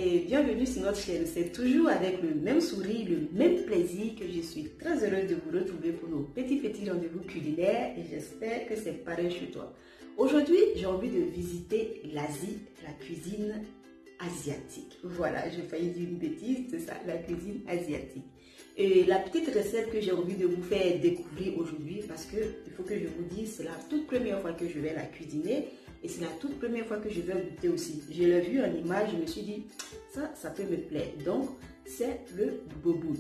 et bienvenue sur notre chaîne. C'est toujours avec le même sourire, le même plaisir que je suis très heureuse de vous retrouver pour nos petits rendez-vous culinaires et j'espère que c'est pareil chez toi. Aujourd'hui, j'ai envie de visiter l'Asie, la cuisine asiatique. Voilà, j'ai failli dire une bêtise, c'est ça, la cuisine asiatique. Et la petite recette que j'ai envie de vous faire découvrir aujourd'hui, parce que il faut que je vous dise, c'est la toute première fois que je vais la cuisiner et c'est la toute première fois que je vais goûter aussi. Je l'ai vu en image, je me suis dit, ça peut me plaire. Donc, c'est le boboon.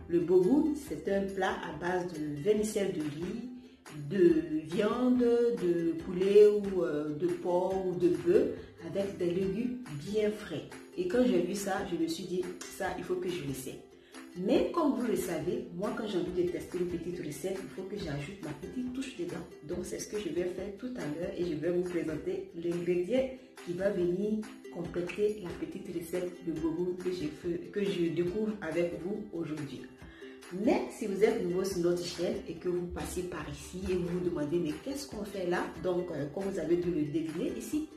Le boboon, c'est un plat à base de vermicelle de riz, de viande, de poulet ou de porc ou de bœuf avec des légumes bien frais. Et quand j'ai vu ça, je me suis dit, ça, il faut que je l'essaie. Mais comme vous le savez, moi quand j'ai envie de tester une petite recette, il faut que j'ajoute ma petite touche dedans. Donc c'est ce que je vais faire tout à l'heure et je vais vous présenter l'ingrédient qui va venir compléter la petite recette de boboon que je découvre avec vous aujourd'hui. Mais si vous êtes nouveau sur notre chaîne et que vous passez par ici et vous vous demandez mais qu'est-ce qu'on fait là? Donc comme vous avez dû le deviner ici,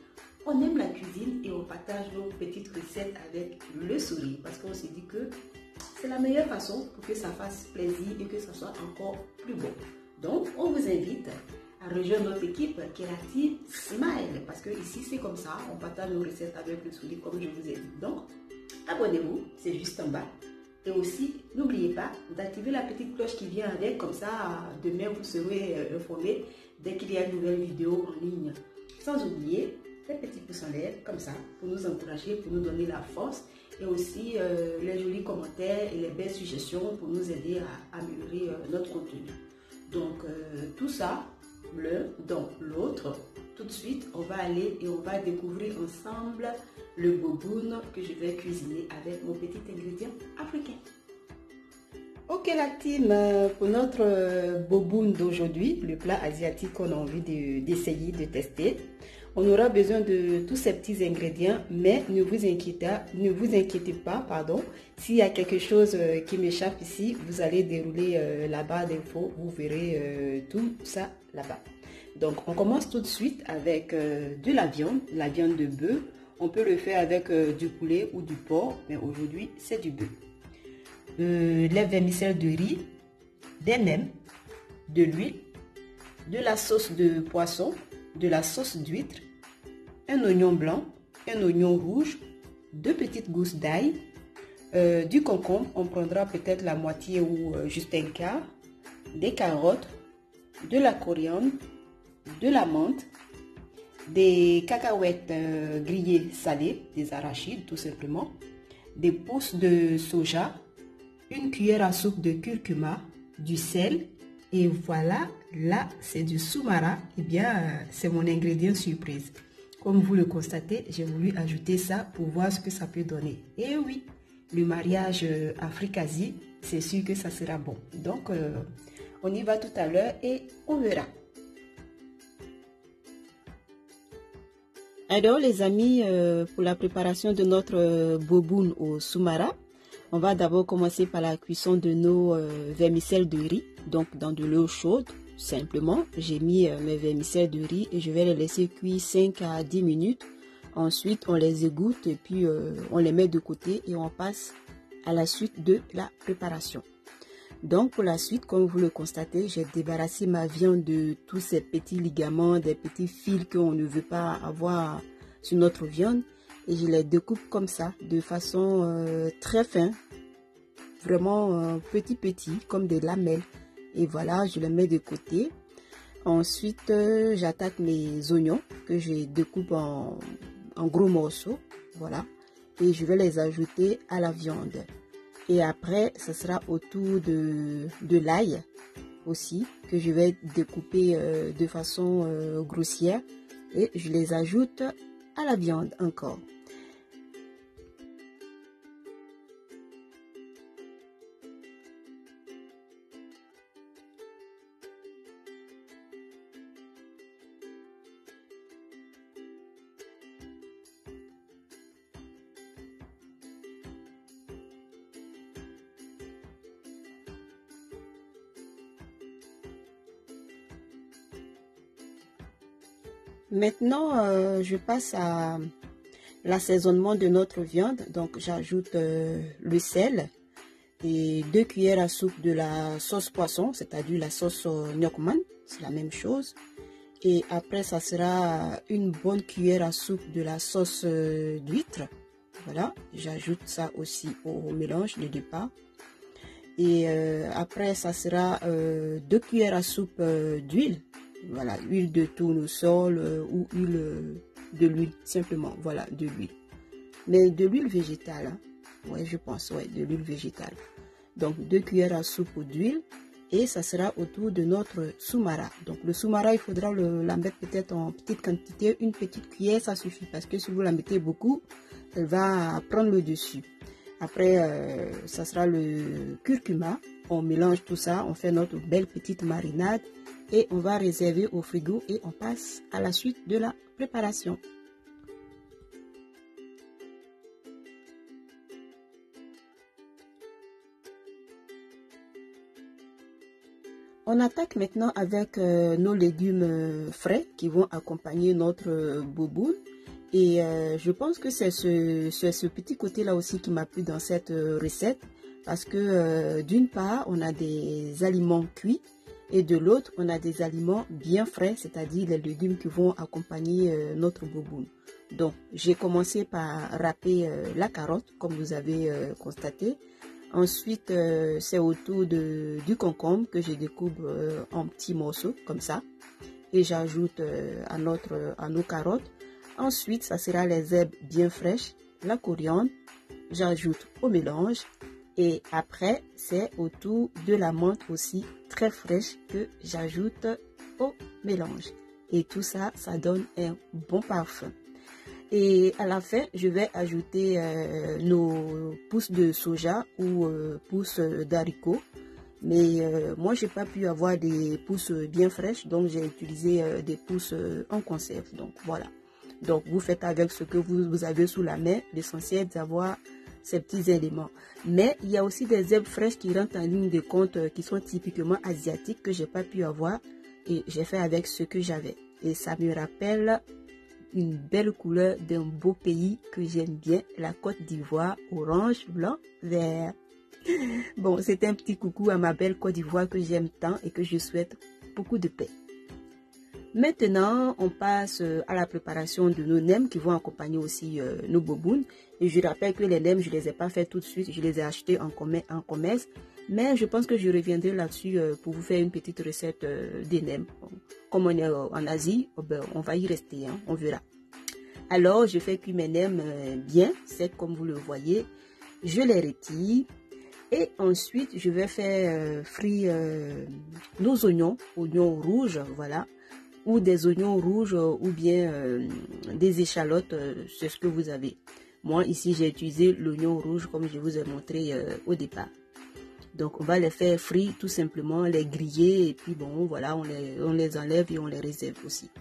on aime la cuisine et on partage nos petites recettes avec le sourire parce qu'on s'est dit que c'est la meilleure façon pour que ça fasse plaisir et que ça soit encore plus bon. Donc, on vous invite à rejoindre notre équipe qui est la team Smile. Parce que ici, c'est comme ça, on partage nos recettes avec le sourire comme je vous ai dit. Donc, abonnez-vous, c'est juste en bas. Et aussi, n'oubliez pas d'activer la petite cloche qui vient avec. Comme ça, demain, vous serez informés dès qu'il y a une nouvelle vidéo en ligne. Sans oublier les petits pouces en l'air, comme ça, pour nous encourager, pour nous donner la force. Et aussi les jolis commentaires et les belles suggestions pour nous aider à améliorer notre contenu. Donc tout ça, l'un dans l'autre. Tout de suite, on va aller et on va découvrir ensemble le boboon que je vais cuisiner avec mon petit ingrédient africain. Ok la team, pour notre boboon d'aujourd'hui, le plat asiatique qu'on a envie d'essayer, de tester, on aura besoin de tous ces petits ingrédients, mais ne vous inquiétez pas, pardon. S'il y a quelque chose qui m'échappe ici, vous allez dérouler la barre d'infos, vous verrez tout ça là-bas. Donc on commence tout de suite avec de la viande de bœuf. On peut le faire avec du poulet ou du porc, mais aujourd'hui c'est du bœuf. Les vermicelles de riz, des nems, de l'huile, de la sauce de poisson, de la sauce d'huître, un oignon blanc, un oignon rouge, 2 petites gousses d'ail, du concombre, on prendra peut-être la moitié ou juste un quart, des carottes, de la coriandre, de la menthe, des cacahuètes grillées salées, des arachides tout simplement, des pousses de soja, une cuillère à soupe de curcuma, du sel. Et voilà, là, c'est du soumara. Eh bien, c'est mon ingrédient surprise. Comme vous le constatez, j'ai voulu ajouter ça pour voir ce que ça peut donner. Et oui, le mariage Afrique-Asie, c'est sûr que ça sera bon. Donc, on y va tout à l'heure et on verra. Alors, les amis, pour la préparation de notre boboon au soumara, on va d'abord commencer par la cuisson de nos vermicelles de riz, donc dans de l'eau chaude, simplement. J'ai mis mes vermicelles de riz et je vais les laisser cuire 5 à 10 minutes. Ensuite, on les égoutte et puis on les met de côté et on passe à la suite de la préparation. Donc pour la suite, comme vous le constatez, j'ai débarrassé ma viande de tous ces petits ligaments, des petits fils qu'on ne veut pas avoir sur notre viande. Et je les découpe comme ça, de façon très fin, vraiment petit, comme des lamelles. Et voilà, je les mets de côté. Ensuite, j'attaque mes oignons que je découpe en gros morceaux. Voilà. Et je vais les ajouter à la viande. Et après, ce sera au tour de l'ail aussi, que je vais découper de façon grossière. Et je les ajoute à la viande encore. Maintenant, je passe à l'assaisonnement de notre viande. Donc j'ajoute le sel et 2 cuillères à soupe de la sauce poisson, c'est-à-dire la sauce Nyokman, c'est la même chose. Et après ça sera une bonne cuillère à soupe de la sauce d'huître. Voilà, j'ajoute ça aussi au mélange de départ. Et après ça sera 2 cuillères à soupe d'huile. Voilà, huile de tournesol ou huile de l'huile, simplement, voilà, de l'huile. Mais de l'huile végétale, hein. Ouais, je pense, ouais, de l'huile végétale. Donc 2 cuillères à soupe d'huile et ça sera autour de notre soumara. Donc le soumara, il faudra la mettre peut-être en petite quantité, une petite cuillère, ça suffit parce que si vous la mettez beaucoup, elle va prendre le dessus. Après, ça sera le curcuma. On mélange tout ça, on fait notre belle petite marinade et on va réserver au frigo et on passe à la suite de la préparation. On attaque maintenant avec nos légumes frais qui vont accompagner notre boboon. Et je pense que c'est ce petit côté-là aussi qui m'a plu dans cette recette. Parce que d'une part, on a des aliments cuits et de l'autre, on a des aliments bien frais, c'est-à-dire les légumes qui vont accompagner notre boboon. Donc, j'ai commencé par râper la carotte, comme vous avez constaté. Ensuite, c'est autour du concombre que je découpe en petits morceaux, comme ça. Et j'ajoute à nos carottes. Ensuite, ça sera les herbes bien fraîches, la coriandre. J'ajoute au mélange. Et après, c'est autour de la menthe aussi très fraîche que j'ajoute au mélange. Et tout ça, ça donne un bon parfum. Et à la fin, je vais ajouter nos pousses de soja ou pousses d'haricots. Mais moi, j'ai pas pu avoir des pousses bien fraîches, donc j'ai utilisé des pousses en conserve. Donc voilà. Donc vous faites avec ce que vous avez sous la main. L'essentiel d'avoir ces petits éléments. Mais il y a aussi des herbes fraîches qui rentrent en ligne de compte qui sont typiquement asiatiques que j'ai pas pu avoir et j'ai fait avec ce que j'avais. Et ça me rappelle une belle couleur d'un beau pays que j'aime bien, la Côte d'Ivoire, orange, blanc, vert. Bon, c'est un petit coucou à ma belle Côte d'Ivoire que j'aime tant et que je souhaite beaucoup de paix. Maintenant, on passe à la préparation de nos nems qui vont accompagner aussi nos bobounes. Et je rappelle que les nems, je ne les ai pas fait tout de suite, je les ai achetés en commerce. Mais je pense que je reviendrai là-dessus pour vous faire une petite recette des nems. Comme on est en Asie, on va y rester, hein, on verra. Alors, je fais cuire mes nems bien, secs comme vous le voyez. Je les retire. Et ensuite, je vais faire frire nos oignons rouges, voilà. Ou des oignons rouges ou bien des échalotes, c'est ce que vous avez. Moi, ici, j'ai utilisé l'oignon rouge comme je vous ai montré au départ. Donc, on va les faire frire tout simplement, les griller et puis bon, voilà, on les enlève et on les réserve aussi.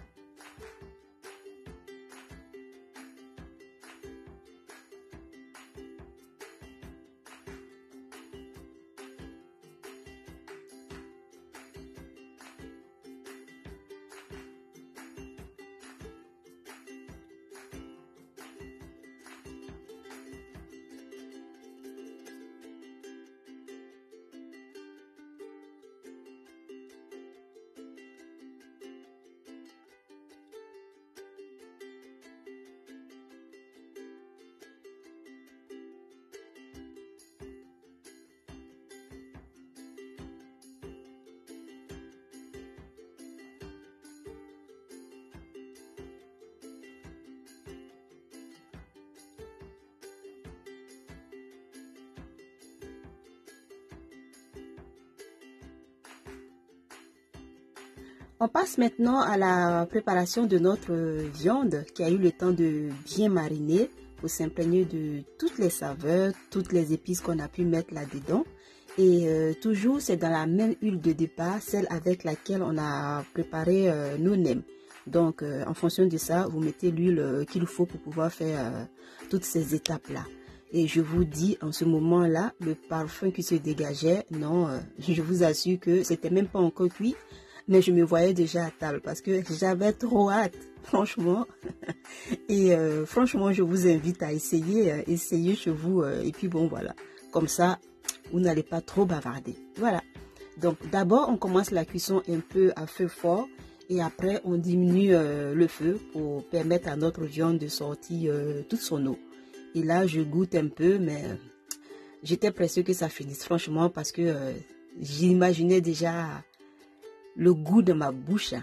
On passe maintenant à la préparation de notre viande qui a eu le temps de bien mariner pour s'imprégner de toutes les saveurs, toutes les épices qu'on a pu mettre là-dedans. Et toujours, c'est dans la même huile de départ, celle avec laquelle on a préparé nos nems. Donc, en fonction de ça, vous mettez l'huile qu'il faut pour pouvoir faire toutes ces étapes-là. Et je vous dis, en ce moment-là, le parfum qui se dégageait, non, je vous assure que c'était même pas encore cuit. Mais je me voyais déjà à table parce que j'avais trop hâte, franchement. Et franchement, je vous invite à essayer chez vous. Et puis bon, voilà. Comme ça, vous n'allez pas trop bavarder. Voilà. Donc d'abord, on commence la cuisson un peu à feu fort. Et après, on diminue le feu pour permettre à notre viande de sortir toute son eau. Et là, je goûte un peu, mais j'étais pressée que ça finisse, franchement, parce que j'imaginais déjà le goût de ma bouche.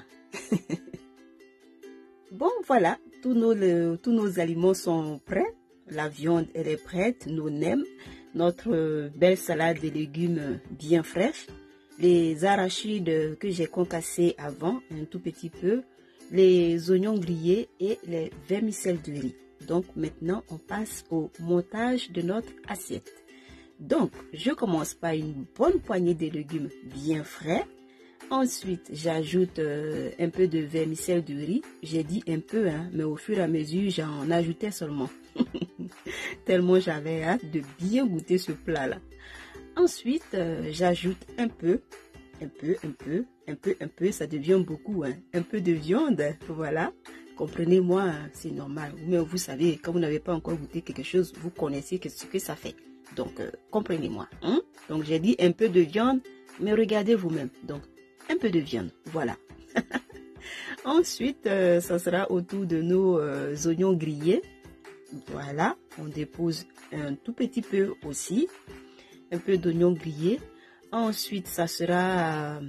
Bon, voilà, tous nos aliments sont prêts. La viande, elle est prête, nos nems, notre belle salade de légumes bien fraîche, les arachides que j'ai concassés avant, un tout petit peu, les oignons grillés et les vermicelles de riz. Donc maintenant, on passe au montage de notre assiette. Donc, je commence par une bonne poignée de légumes bien frais. Ensuite, j'ajoute un peu de vermicelle de riz. J'ai dit un peu, hein, mais au fur et à mesure, j'en ajoutais seulement. Tellement j'avais hâte de bien goûter ce plat-là. Ensuite, j'ajoute un peu, ça devient beaucoup, hein, un peu de viande, voilà. Comprenez-moi, hein, c'est normal. Mais vous savez, quand vous n'avez pas encore goûté quelque chose, vous connaissez ce que ça fait. Donc, comprenez-moi. Hein? Donc, j'ai dit un peu de viande, mais regardez vous-même. Donc, un peu de viande, voilà. Ensuite, ça sera autour de nos oignons grillés. Voilà, on dépose un tout petit peu aussi. Un peu d'oignons grillés. Ensuite, ça sera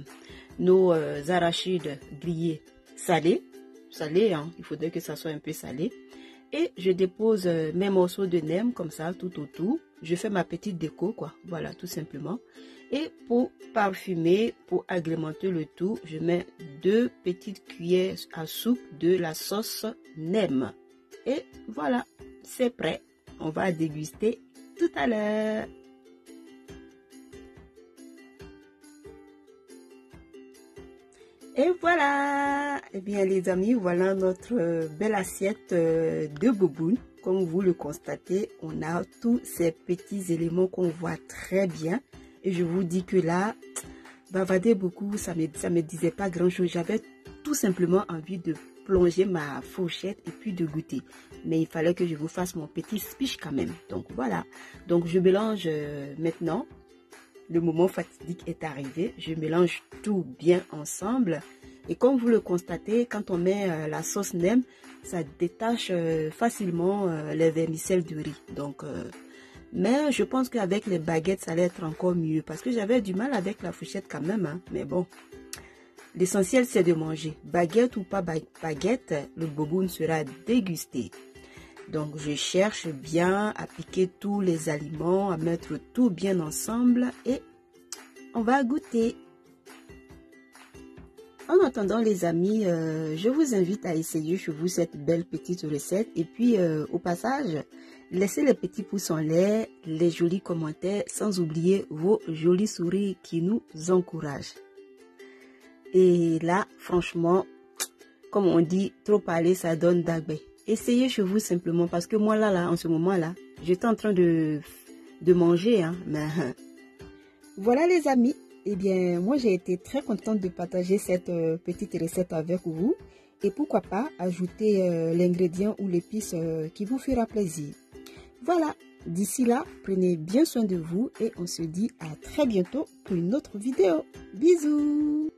nos arachides grillés salés. Salés, hein, il faudrait que ça soit un peu salé. Et je dépose mes morceaux de nems comme ça tout autour. Je fais ma petite déco, quoi. Voilà, tout simplement. Et pour parfumer, pour agrémenter le tout, je mets 2 petites cuillères à soupe de la sauce nem. Et voilà, c'est prêt. On va déguster tout à l'heure. Et voilà, eh bien les amis, voilà notre belle assiette de boboon. Comme vous le constatez, on a tous ces petits éléments qu'on voit très bien. Et je vous dis que là, bavarder beaucoup, ça me disait pas grand chose. J'avais tout simplement envie de plonger ma fourchette et puis de goûter. Mais il fallait que je vous fasse mon petit speech quand même. Donc voilà, donc je mélange maintenant. Le moment fatidique est arrivé, je mélange tout bien ensemble et comme vous le constatez, quand on met la sauce nem, ça détache facilement les vermicelles de riz. Donc, mais je pense qu'avec les baguettes, ça allait être encore mieux parce que j'avais du mal avec la fourchette quand même. Hein, mais bon, l'essentiel c'est de manger. Baguette ou pas baguette, le boboon sera dégusté. Donc, je cherche bien à piquer tous les aliments, à mettre tout bien ensemble et on va goûter. En attendant, les amis, je vous invite à essayer chez vous cette belle petite recette. Et puis, au passage, laissez les petits pouces en l'air, les jolis commentaires, sans oublier vos jolis sourires qui nous encouragent. Et là, franchement, comme on dit, trop parler, ça donne d'agbé. Essayez chez vous simplement parce que moi là en ce moment là, j'étais en train de manger, hein, mais voilà les amis. Eh bien, moi j'ai été très contente de partager cette petite recette avec vous et pourquoi pas ajouter l'ingrédient ou l'épice qui vous fera plaisir. Voilà, d'ici là, prenez bien soin de vous et on se dit à très bientôt pour une autre vidéo. Bisous.